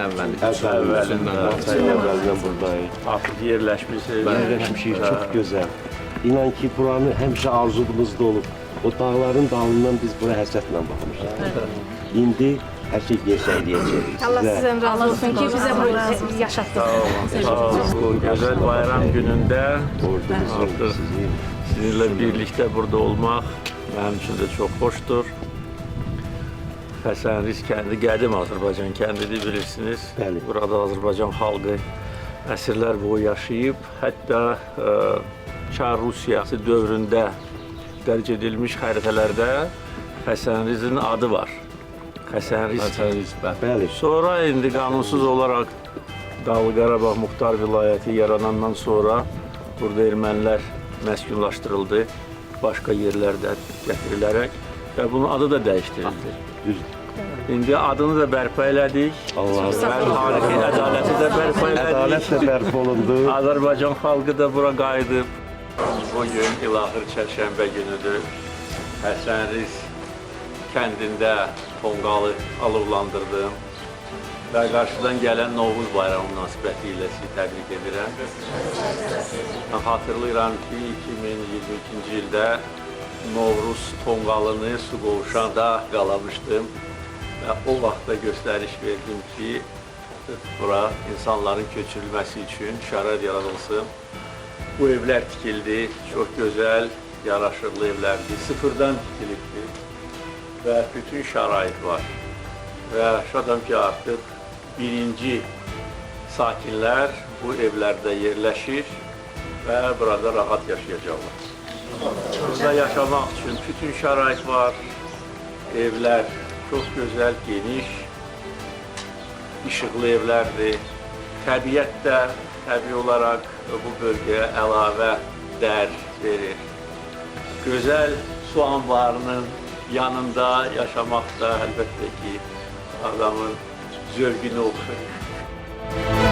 əvvəli. Əvvəlindən buradayıq. Artıq yerləşmişsiniz. Yerləşmişik, çox gözəl. İnan ki, buranı həmişə arzumuzda olub. O dağların dalından biz bura həsrətlə baxmışıq. İndi hər şey gerçəkləyəcək. Allah sizdən razı olsun ki, bizə bunu yaşatdınız. Sağ olun. Bu gözəl bayram günündə Ordumuzun artıq sizin. sizinlə birlikdə burada olmaq mənim üçün də çox xoşdur. Həsənriz kəndi qədim Azərbaycan kəndidir, bilirsiniz. Bəli. Burada Azərbaycan xalqı əsrlər boyu yaşayıb. Hətta Çar Rusiyası dövründə dərc edilmiş xəritələrdə Həsənrizin adı var. Həsənriz. Bəli. Sonra indi qanunsuz olaraq Dağlıq Qarabağ Muxtar Vilayəti yaranandan sonra burada ermənilər məskunlaşdırıldı. Başqa yerlərdən gətirilərək və bunun adı da dəyişdirildi. Düzdür. İndi adını da bərpa elədik. Allah Və tarixi ədaləti də bərpa ədalət də elədik. bərpa olundu. Azərbaycan xalqı da bura qayıdıb. Bugün İlahır Çərşənbə günüdür. Həsənriz kəndində tonqalı alovlandırdım və qarşıdan gələn Novruz bayramı münasibəti ilə sizi təbrik edirəm. Mən xatırlayıram ki, 2022-ci ildə Novruz tonqalını su qovuşanda qalamışdım və o vaxtda göstəriş verdim ki, bura insanların köçürülməsi üçün şərait yaradılsın. Bu evlər tikildi, çox gözəl, yaraşıqlı evlərdir, sıfırdan tikilibdir və bütün şərait var. Və şadam ki, artıq birinci sakinlər bu evlərdə yerləşir və burada rahat yaşayacaqlar. Burada yaşamaq üçün bütün şərait var, evlər çox gözəl, geniş, işıqlı evlərdir. Təbiət də təbii olaraq bu bölgəyə əlavə dəyər verir. Gözəl su anbarının yanında yaşamaq da əlbəttə ki, adamın zövqünü oxşayır.